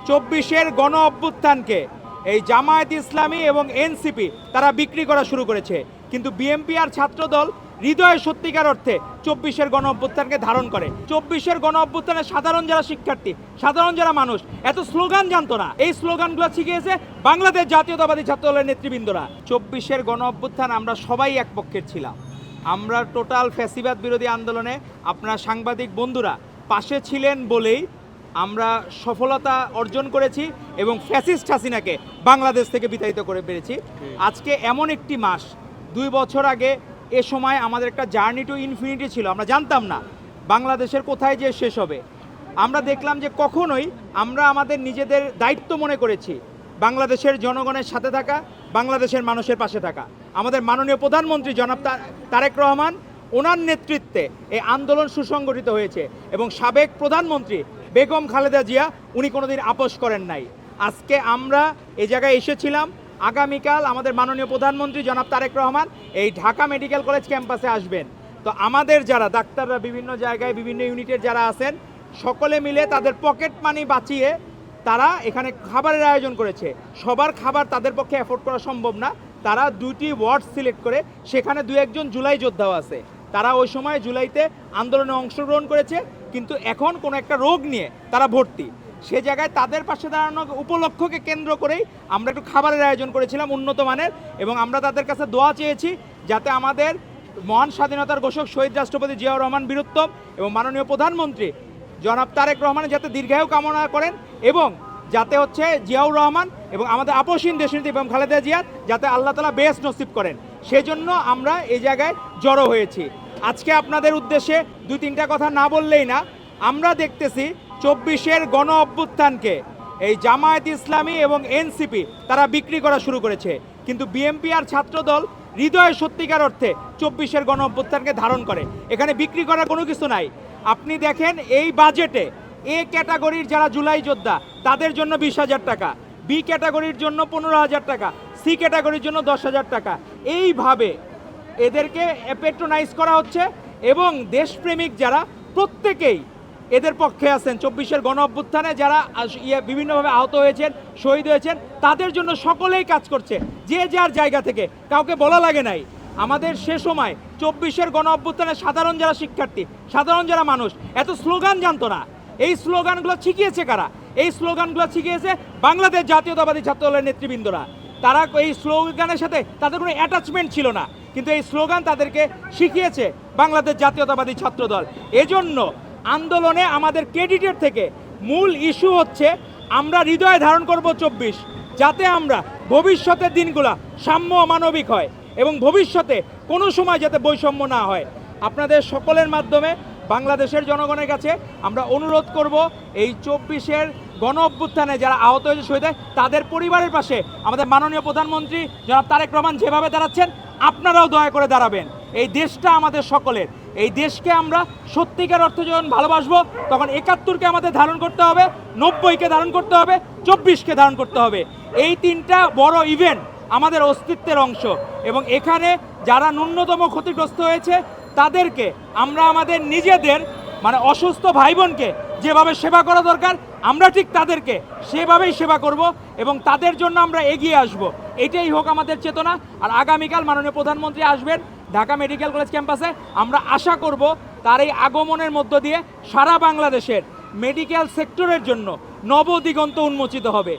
24-এর গণ অভ্যুত্থানকে এই জামায়াত ইসলামী এবং এনসিপি তারা বিক্রি করা শুরু করেছে, কিন্তু বিএনপি আর ছাত্রদল হৃদয়ে সত্যিকার অর্থে 24-এর গণ অভ্যুত্থানকে ধারণ করে। 24-এর গণ অভ্যুত্থানে সাধারণ যারা শিক্ষার্থী, সাধারণ যারা মানুষ এত স্লোগান জানতো না, এই স্লোগানগুলো শিখিয়েছে বাংলাদেশ জাতীয়তাবাদী ছাত্রদলের নেতৃবৃন্দরা। 24-এর গণ অভ্যুত্থান আমরা সবাই এক পক্ষের ছিলাম। আমরা টোটাল ফ্যাসিবাদ বিরোধী আন্দোলনে আপনার সাংবাদিক বন্ধুরা পাশে ছিলেন বলেই আমরা সফলতা অর্জন করেছি এবং ফ্যাসিস্ট হাসিনাকে বাংলাদেশ থেকে বিতাড়িত করে পেরেছি। আজকে এমন একটি মাস, 2 বছর আগে এ সময় আমাদের একটা জার্নি টু ইনফিনিটি ছিল। আমরা জানতাম না বাংলাদেশের কোথায় যে শেষ হবে। আমরা দেখলাম যে কখনোই আমরা আমাদের নিজেদের দায়িত্ব মনে করেছি বাংলাদেশের জনগণের সাথে থাকা, বাংলাদেশের মানুষের পাশে থাকা। আমাদের মাননীয় প্রধানমন্ত্রী জনাব তারেক রহমান, ওনার নেতৃত্বে এই আন্দোলন সুসংগঠিত হয়েছে এবং সাবেক প্রধানমন্ত্রী বেগম খালেদা জিয়া উনি কোনোদিন আপোষ করেন নাই। আজকে আমরা এই জায়গায় এসেছিলাম, আগামীকাল আমাদের মাননীয় প্রধানমন্ত্রী জনাব তারেক রহমান এই ঢাকা মেডিকেল কলেজ ক্যাম্পাসে আসবেন। তো আমাদের যারা ডাক্তাররা বিভিন্ন জায়গায় বিভিন্ন ইউনিটের যারা আছেন সকলে মিলে তাদের পকেট মানি বাঁচিয়ে তারা এখানে খাবারের আয়োজন করেছে। সবার খাবার তাদের পক্ষে অ্যাফোর্ড করা সম্ভব না। তারা 2টি ওয়ার্ড সিলেক্ট করে সেখানে 2-1 জুলাই যোদ্ধাও আছে। তারা ওই সময় জুলাইতে আন্দোলনে অংশগ্রহণ করেছে, কিন্তু এখন কোনো একটা রোগ নিয়ে তারা ভর্তি। সে জায়গায় তাদের পাশে দাঁড়ানো উপলক্ষকে কেন্দ্র করেই আমরা একটু খাবারের আয়োজন করেছিলাম উন্নত মানের, এবং আমরা তাদের কাছে দোয়া চেয়েছি যাতে আমাদের মহান স্বাধীনতার ঘোষক শহীদ রাষ্ট্রপতি জিয়াউর রহমান বীরুত্তম এবং মাননীয় প্রধানমন্ত্রী জনাব তারেক রহমানের যাতে দীর্ঘায়ু কামনা করেন এবং যাতে হচ্ছে জিয়াউর রহমান এবং আমাদের আপসহীন দেশনেত্রী এবং খালেদা জিয়া যাতে আল্লাহ তাআলা বেশ নসিব করেন, সেজন্য আমরা এই জায়গায় জড়ো হয়েছি। আজকে আপনাদের উদ্দেশ্যে 2-3টা কথা না বললেই না। আমরা দেখতেছি 24-এর গণ অভ্যুত্থানকে এই জামায়াত ইসলামী এবং এনসিপি তারা বিক্রি করা শুরু করেছে, কিন্তু বিএনপি আর ছাত্রদল হৃদয়ে সত্যিকার অর্থে 24-এর গণ অভ্যুত্থানকে ধারণ করে। এখানে বিক্রি করার কোনো কিছু নাই। আপনি দেখেন এই বাজেটে এ ক্যাটাগরির যারা জুলাই যোদ্ধা তাদের জন্য 20,000 টাকা, বি ক্যাটাগরির জন্য 15,000 টাকা, সি ক্যাটাগরির জন্য 10,000 টাকা, এইভাবে এদেরকে প্যাট্রোনাইজ করা হচ্ছে এবং দেশপ্রেমিক যারা প্রত্যেকেই এদের পক্ষে আছেন। 24-এর গণ অভ্যুত্থানে যারা বিভিন্নভাবে আহত হয়েছেন, শহীদ হয়েছেন, তাদের জন্য সকলেই কাজ করছে যে যার জায়গা থেকে, কাউকে বলা লাগে নাই। আমাদের সে সময় 24-এর গণ অভ্যুত্থানে সাধারণ যারা শিক্ষার্থী, সাধারণ যারা মানুষ এত স্লোগান জানতো না, এই স্লোগানগুলো শিখিয়েছে কারা? এই স্লোগানগুলো শিখিয়েছে বাংলাদেশ জাতীয়তাবাদী ছাত্রদলের নেতৃবৃন্দরা। তারা এই স্লোগানের সাথে তাদের কোনো অ্যাটাচমেন্ট ছিল না, কিন্তু এই স্লোগান তাদেরকে শিখিয়েছে বাংলাদেশ জাতীয়তাবাদী ছাত্রদল। এজন্য আন্দোলনে আমাদের ক্রেডিটের থেকে মূল ইস্যু হচ্ছে আমরা হৃদয়ে ধারণ করব 24, যাতে আমরা ভবিষ্যতের দিনগুলা সাম্য মানবিক হয় এবং ভবিষ্যতে কোনো সময় যাতে বৈষম্য না হয়। আপনাদের সকলের মাধ্যমে বাংলাদেশের জনগণের কাছে আমরা অনুরোধ করব এই 24-এর গণ অভ্যুত্থানে যারা আহত হয়েছে, শহীদ হয়, তাদের পরিবারের পাশে আমাদের মাননীয় প্রধানমন্ত্রী জনাব তারেক রহমান যেভাবে দাঁড়াচ্ছেন আপনারাও দয়া করে দাঁড়াবেন। এই দেশটা আমাদের সকলের, এই দেশকে আমরা সত্যিকার অর্থে যখন ভালোবাসবো তখন 71-কে আমাদের ধারণ করতে হবে, 90-কে ধারণ করতে হবে, 24-কে ধারণ করতে হবে। এই 3টা বড় ইভেন্ট আমাদের অস্তিত্বের অংশ এবং এখানে যারা ন্যূনতম ক্ষতিগ্রস্ত হয়েছে তাদেরকে আমরা আমাদের নিজেদের অসুস্থ ভাই বোনকে যেভাবে সেবা করা দরকার আমরা ঠিক তাদেরকে সেভাবেই সেবা করব এবং তাদের জন্য আমরা এগিয়ে আসব। এটাই হোক আমাদের চেতনা। আর আগামীকাল মাননীয় প্রধানমন্ত্রী আসবেন ঢাকা মেডিকেল কলেজ ক্যাম্পাসে। আমরা আশা করব তার এই আগমনের মধ্য দিয়ে সারা বাংলাদেশের মেডিকেল সেক্টরের জন্য নবদিগন্ত উন্মোচিত হবে।